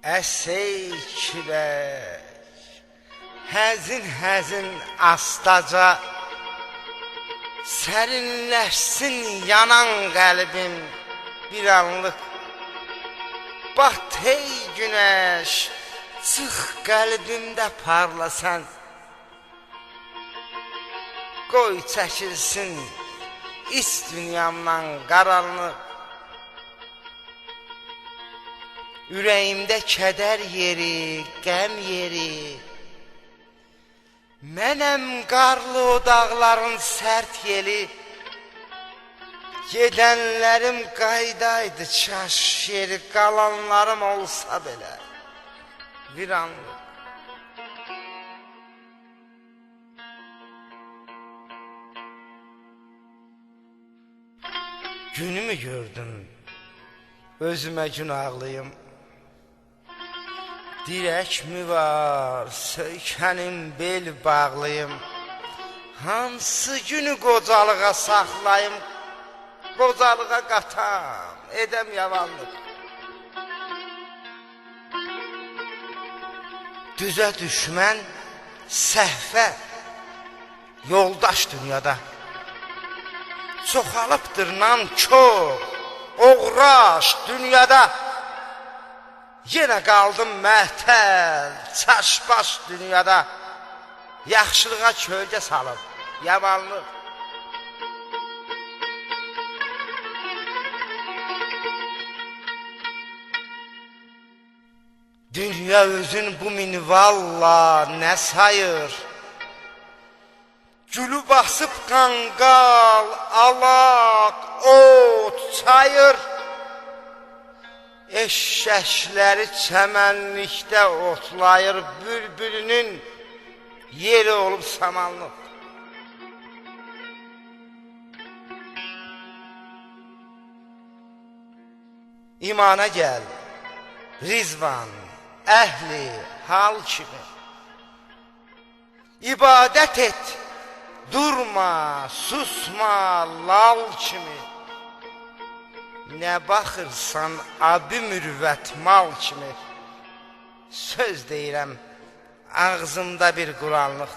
Əsey külək, həzin-həzin astaca, sərinləşsin yanan qəlbim bir anlıq. Bat ey günəş, çıx qəlbimdə parlasan, qoy çəkilsin iç dünyamdan qaranlıq. Ürəyimdə kədər yeri, qəm yeri, mənəm qarlı o dağların sərt yeli. Gedənlərim qaydaydı çaş yeri, qalanlarım olsa belə bir anlıq. Günümü gördüm, özümə günahlıyım. Dirək mi var, söykənim bel bağlıyım. Hansı günü qocalığa saxlayım, qocalığa qatam, edəm yavanlıq. Düzə düşmən, səhvə, yoldaş dünyada. Çoxalıbdır nankor, oğraş dünyada. Yenə qaldım məhtəl, çaşbaş dünyada. Yaxşılığa kölgə salıb, yamanlıq. Dünya özün bu minvalla nə sayır? Gülü basıb qanqal, alaq, ot, çayır. Eşşəkləri çəmənlikdə otlayır, bülbülünün yeri olub samanlıq. İmana gəl, rizvan, əhli, hal kimi. İbadət et, durma, susma, lal kimi. Nə baxırsan abi mürvət mal kimi. Söz deyirəm, ağzımda bir Quranlıq.